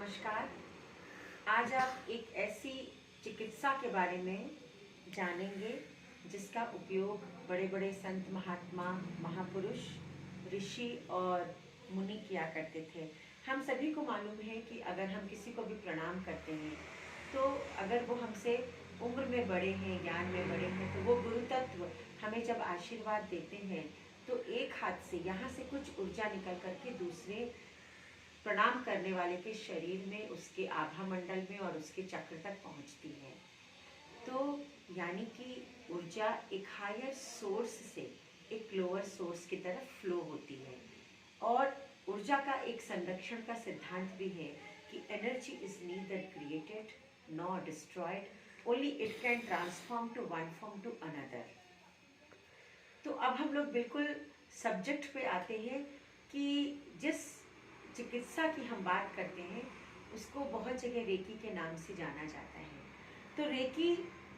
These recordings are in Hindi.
नमस्कार। आज आप एक ऐसी चिकित्सा के बारे में जानेंगे जिसका उपयोग बड़े बड़े संत महात्मा महापुरुष ऋषि और मुनि किया करते थे। हम सभी को मालूम है कि अगर हम किसी को भी प्रणाम करते हैं तो अगर वो हमसे उम्र में बड़े हैं, ज्ञान में बड़े हैं, तो वो गुरु तत्व हमें जब आशीर्वाद देते हैं तो एक हाथ से यहाँ से कुछ ऊर्जा निकल करके दूसरे प्रणाम करने वाले के शरीर में, उसके आभा मंडल में और उसके चक्र तक पहुंचती है। तो यानी कि ऊर्जा एक हायर सोर्स से एक लोअर सोर्स की तरफ फ्लो होती है। और ऊर्जा का एक संरक्षण का सिद्धांत भी है कि energy is neither created nor destroyed, only it can transform to one form to another. तो अब हम लोग बिल्कुल सब्जेक्ट पे आते हैं कि जिस चिकित्सा की हम बात करते हैं उसको बहुत जगह रेकी के नाम से जाना जाता है। तो रेकी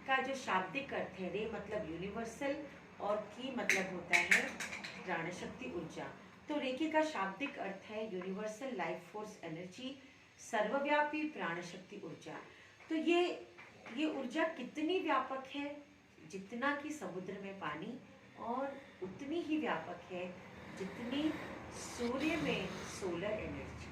का जो शाब्दिक अर्थ है, रे मतलब यूनिवर्सल और की मतलब होता है प्राणशक्ति ऊर्जा। तो रेकी का शाब्दिक अर्थ है यूनिवर्सल लाइफ फोर्स एनर्जी, सर्वव्यापी प्राणशक्ति ऊर्जा। तो ये ऊर्जा कितनी व्यापक है, जितना कि समुद्र में पानी, और उतनी ही व्यापक है जितनी सूर्य में सोलर एनर्जी।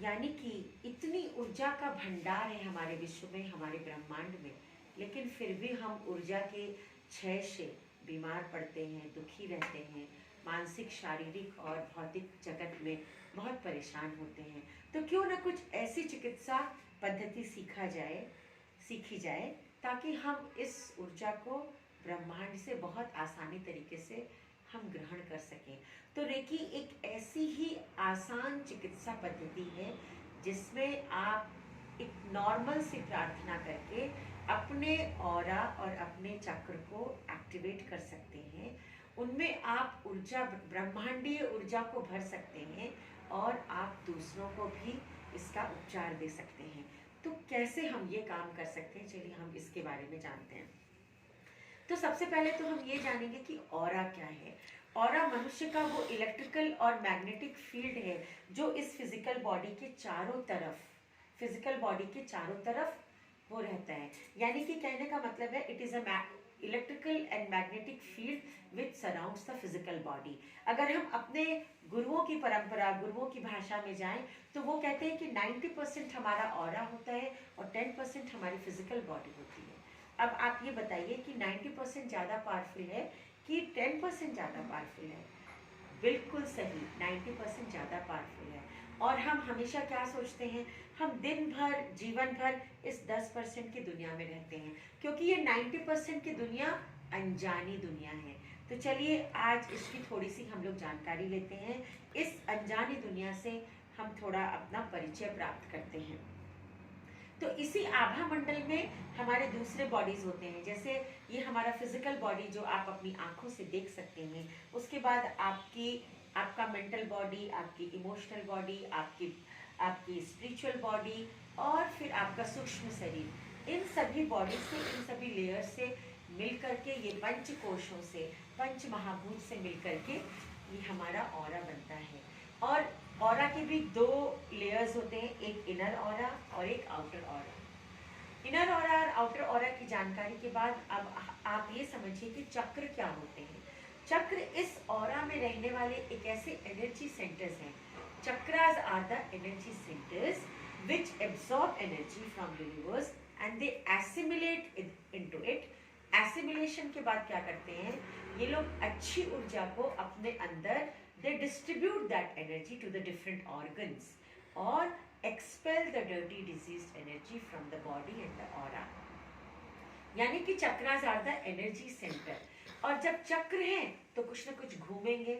यानी कि इतनी ऊर्जा का भंडार है हमारे विश्व में, हमारे ब्रह्मांड में, लेकिन फिर भी हम ऊर्जा के क्षय से बीमार पड़ते हैं, दुखी रहते हैं, मानसिक, शारीरिक और भौतिक जगत में बहुत परेशान होते हैं। तो क्यों ना कुछ ऐसी चिकित्सा पद्धति सीखी जाए ताकि हम इस ऊर्जा को ब्रह्मांड से बहुत आसानी तरीके से हम ग्रहण कर सकें। तो रेकी एक ऐसी ही आसान चिकित्सा पद्धति है जिसमें आप एक नॉर्मल सी प्रार्थना करके अपने ऑरा और अपने चक्र को एक्टिवेट कर सकते हैं। उनमें आप ऊर्जा, ब्रह्मांडीय ऊर्जा को भर सकते हैं और आप दूसरों को भी इसका उपचार दे सकते हैं। तो कैसे हम ये काम कर सकते हैं, चलिए हम इसके बारे में जानते हैं। तो सबसे पहले तो हम ये जानेंगे कि ऑरा क्या है। ऑरा मनुष्य का वो इलेक्ट्रिकल और मैग्नेटिक फील्ड है जो इस फिजिकल बॉडी के चारों तरफ वो रहता है। यानी कि कहने का मतलब है it is a electrical and magnetic field which surrounds the physical body. अगर हम अपने गुरुओं की परंपरा, गुरुओं की भाषा में जाएं तो वो कहते हैं कि 90% हमारा ऑरा होता है और 10% हमारी फिजिकल बॉडी होती है। अब आप ये बताइए कि 90% ज़्यादा पावरफुल है कि 10% ज़्यादा पावरफुल है? बिल्कुल सही, 90% ज़्यादा पावरफुल है। और हम हमेशा क्या सोचते हैं, हम दिन भर, जीवन भर इस 10% की दुनिया में रहते हैं, क्योंकि ये 90% की दुनिया अनजानी दुनिया है। तो चलिए आज इसकी थोड़ी सी हम लोग जानकारी लेते हैं। इस अनजानी दुनिया से हम थोड़ा अपना परिचय प्राप्त करते हैं। तो इसी आभा मंडल में हमारे दूसरे बॉडीज होते हैं। जैसे ये हमारा फिजिकल बॉडी जो आप अपनी आंखों से देख सकते हैं, उसके बाद आपका मेंटल बॉडी, आपकी इमोशनल बॉडी, आपकी स्पिरिचुअल बॉडी, और फिर आपका सूक्ष्म शरीर। इन सभी बॉडी से, इन सभी लेयर से मिल करके, ये पंच कोशों से, पंच महाभूत से मिल करके ये हमारा ऑरा बनता है। और ऑरा के भी दो लेयर्स होते हैं, एक इनर ऑरा और एक आउटर ऑरा। इनर ऑरा और आउटर ऑरा की जानकारी के बाद अब आप ये समझिए कि चक्र क्या होते हैं। चक्र इस ऑरा में रहने वाले एक ऐसे एनर्जी सेंटर्स हैं। Chakras are the energy centres which absorb energy from universe and they assimilate into it. Assimilation के बाद क्या करते हैं, ये लोग अच्छी ऊर्जा को अपने अंदर, they distribute that energy to the different organs or expel the dirty diseased energy from the body and the aura। यानी कि chakras are the energy centre. और जब चक्र हैं तो कुछ ना कुछ घूमेंगे,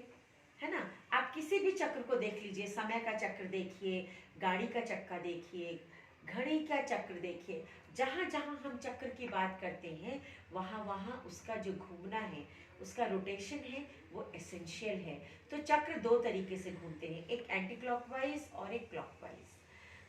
है ना। आप किसी भी चक्र को देख लीजिए, समय का चक्र देखिए, गाड़ी का चक्का देखिए, घड़ी का चक्र देखिए, जहाँ जहाँ हम चक्र की बात करते हैं वहाँ वहाँ उसका जो घूमना है, उसका रोटेशन है, वो एसेंशियल है। तो चक्र दो तरीके से घूमते हैं, एक एंटी क्लॉकवाइज और एक क्लॉकवाइज।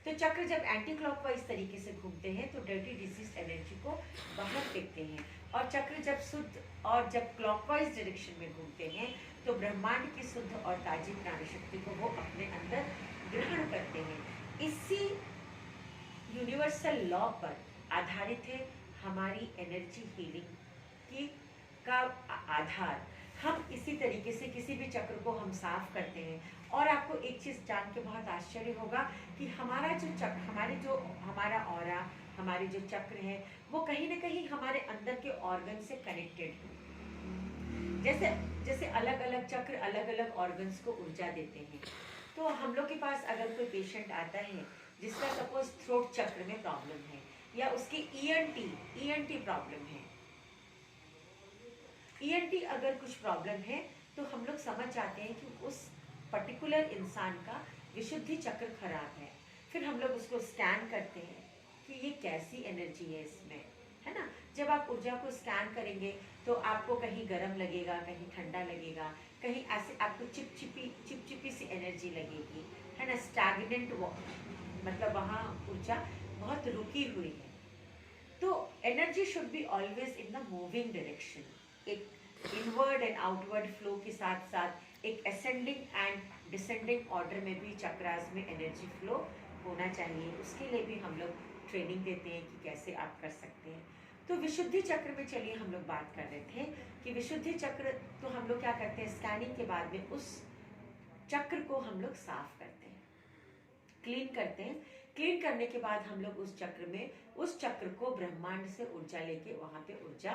तो चक्र जब एंटी क्लॉकवाइज तरीके से घूमते हैं तो डर्टी डिजीज एनर्जी को बाहर फेंकते हैं, और चक्र जब शुद्ध और जब क्लॉकवाइज डायरेक्शन में घूमते हैं तो ब्रह्मांड की शुद्ध और ताजी प्राण शक्ति को वो अपने अंदर ग्रहण करते हैं। इसी यूनिवर्सल लॉ पर आधारित है हमारी एनर्जी हीलिंग की का आधार। हम इसी तरीके से किसी भी चक्र को हम साफ करते हैं। और आपको एक चीज जान के बहुत आश्चर्य होगा कि हमारा जो चक्र, हमारा ऑरा, हमारे जो चक्र है वो कहीं ना कहीं हमारे अंदर के ऑर्गन से कनेक्टेड है। जैसे जैसे अलग अलग चक्र अलग अलग ऑर्गन्स को ऊर्जा देते हैं। तो हम लोग के पास अगर कोई पेशेंट आता है जिसका सपोज थ्रोट चक्र में प्रॉब्लम है या उसकी ईएनटी प्रॉब्लम है, ईएनटी अगर कुछ प्रॉब्लम है तो हम लोग समझ जाते हैं कि उस पर्टिकुलर इंसान का विशुद्धि चक्र खराब है। फिर हम लोग उसको स्कैन करते हैं कि ये कैसी एनर्जी है इसमें, है ना। जब आप ऊर्जा को स्कैन करेंगे तो आपको कहीं गर्म लगेगा, कहीं ठंडा लगेगा, कहीं ऐसे आपको चिपचिपी सी एनर्जी लगेगी, है ना। स्टैग्नेंट, मतलब वहाँ ऊर्जा बहुत रुकी हुई है। तो energy should be always in the moving direction. एक इनवर्ड एंड आउटवर्ड फ्लो के साथ साथ एक असेंडिंग एंड डिसेंडिंग ऑर्डर में भी चक्रास में एनर्जी फ्लो होना चाहिए। उसके लिए भी हम लोग ट्रेनिंग देते हैं कि कैसे आप कर सकते हैं। तो विशुद्धि चक्र में चलिए हम लोग बात कर रहे थे कि विशुद्धि चक्र, तो हम लोग क्या करते हैं, स्कैनिंग के बाद में उस चक्र को हम लोग साफ करते हैं, क्लीन करते हैं। क्लीन करने के बाद हम लोग उस चक्र को ब्रह्मांड से ऊर्जा लेके वहां पे ऊर्जा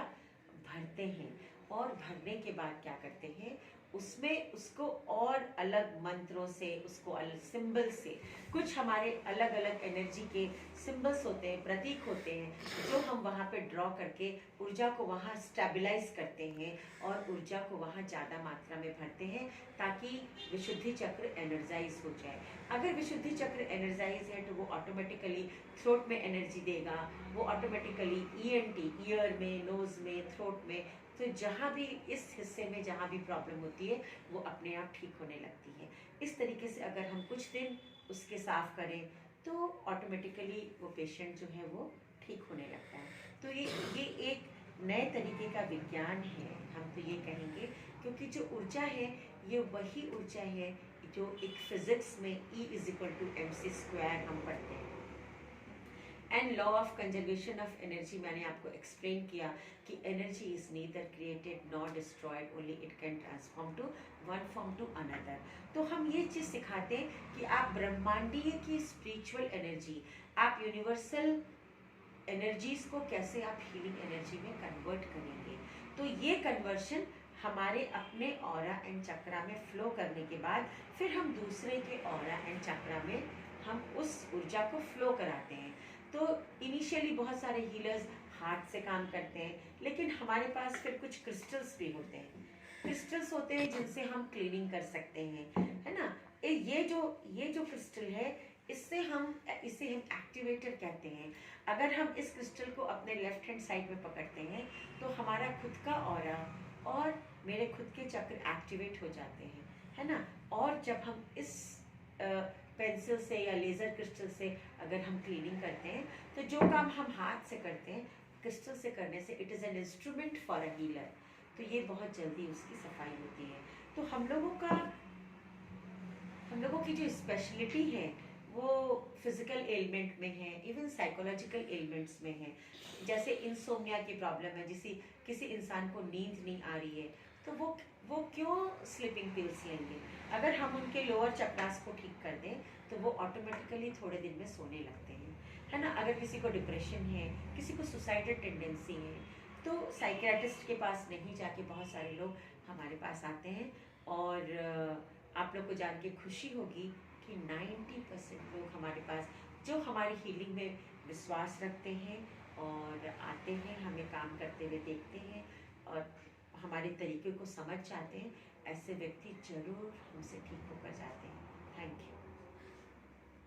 भरते हैं। और भरने के बाद क्या करते हैं, उसमें उसको और अलग मंत्रों से, उसको अलग सिंबल से, कुछ हमारे अलग अलग एनर्जी के सिंबल्स होते हैं, प्रतीक होते हैं, जो हम वहाँ पे ड्रॉ करके ऊर्जा को वहाँ स्टेबलाइज करते हैं और ऊर्जा को वहाँ ज़्यादा मात्रा में भरते हैं ताकि विशुद्धि चक्र एनर्जाइज हो जाए। अगर विशुद्धि चक्र एनर्जाइज है तो वो ऑटोमेटिकली थ्रोट में एनर्जी देगा, वो ऑटोमेटिकली ईएनटी, ईयर में, नोज में, थ्रोट में, तो जहाँ भी इस हिस्से में जहाँ भी प्रॉब्लम होती है वो अपने आप ठीक होने लगती है। इस तरीके से अगर हम कुछ दिन उसके साफ करें तो ऑटोमेटिकली वो पेशेंट जो है वो ठीक होने लगता है। तो ये एक नए तरीके का विज्ञान है, हम तो ये कहेंगे, क्योंकि जो ऊर्जा है ये वही ऊर्जा है जो एक फिजिक्स में E=mc² हम पढ़ते हैं। And law of conservation of energy मैंने आपको एक्सप्लेन किया कि energy is neither created nor destroyed, only it can transform to one form to another. तो हम ये चीज़ सिखाते हैं कि आप ब्रह्मांडीय की स्पिरिचुअल एनर्जी, आप यूनिवर्सल एनर्जीज को कैसे आप हीलिंग एनर्जी में कन्वर्ट करेंगे। तो ये कन्वर्शन हमारे अपने ऑरा एंड चक्रा में फ्लो करने के बाद फिर हम दूसरे के ऑरा एंड चक्रा में हम उस ऊर्जा को फ्लो कराते हैं। तो इनिशियली बहुत सारे हीलर्स हाथ से काम करते हैं, लेकिन हमारे पास फिर कुछ क्रिस्टल्स भी होते हैं, क्रिस्टल्स होते हैं जिनसे हम क्लीनिंग कर सकते हैं, है ना। ये जो क्रिस्टल है इसे हम एक्टिवेटर कहते हैं। अगर हम इस क्रिस्टल को अपने लेफ्ट हैंड साइड में पकड़ते हैं तो हमारा खुद का ऑरा और मेरे खुद के चक्र एक्टिवेट हो जाते हैं, है ना। और जब हम इस पेंसिल से या लेज़र क्रिस्टल से अगर हम क्लीनिंग करते हैं तो जो काम हम हाथ से करते हैं क्रिस्टल से करने से it is an instrument for a healer, तो ये बहुत जल्दी उसकी सफाई होती है। तो हम लोगों की जो स्पेशलिटी है वो फिजिकल एलिमेंट में है, इवन साइकोलॉजिकल एलिमेंट्स में है। जैसे इंसोम्निया की प्रॉब्लम है, किसी इंसान को नींद नहीं आ रही है तो वो क्यों स्लीपिंग पिल्स लेंगे। अगर हम उनके लोअर चक्रास को ठीक कर दें तो वो ऑटोमेटिकली थोड़े दिन में सोने लगते हैं, है ना। अगर किसी को डिप्रेशन है, किसी को सुसाइडल टेंडेंसी है, तो साइकियाट्रिस्ट के पास नहीं जाके बहुत सारे लोग हमारे पास आते हैं। और आप लोग को जान के खुशी होगी कि 90% लोग हमारे पास जो हमारी हीलिंग में विश्वास रखते हैं और आते हैं, हमें काम करते हुए देखते हैं और हमारे तरीके को समझ जाते हैं, ऐसे व्यक्ति जरूर हमसे ठीक होकर जाते हैं। Thank you.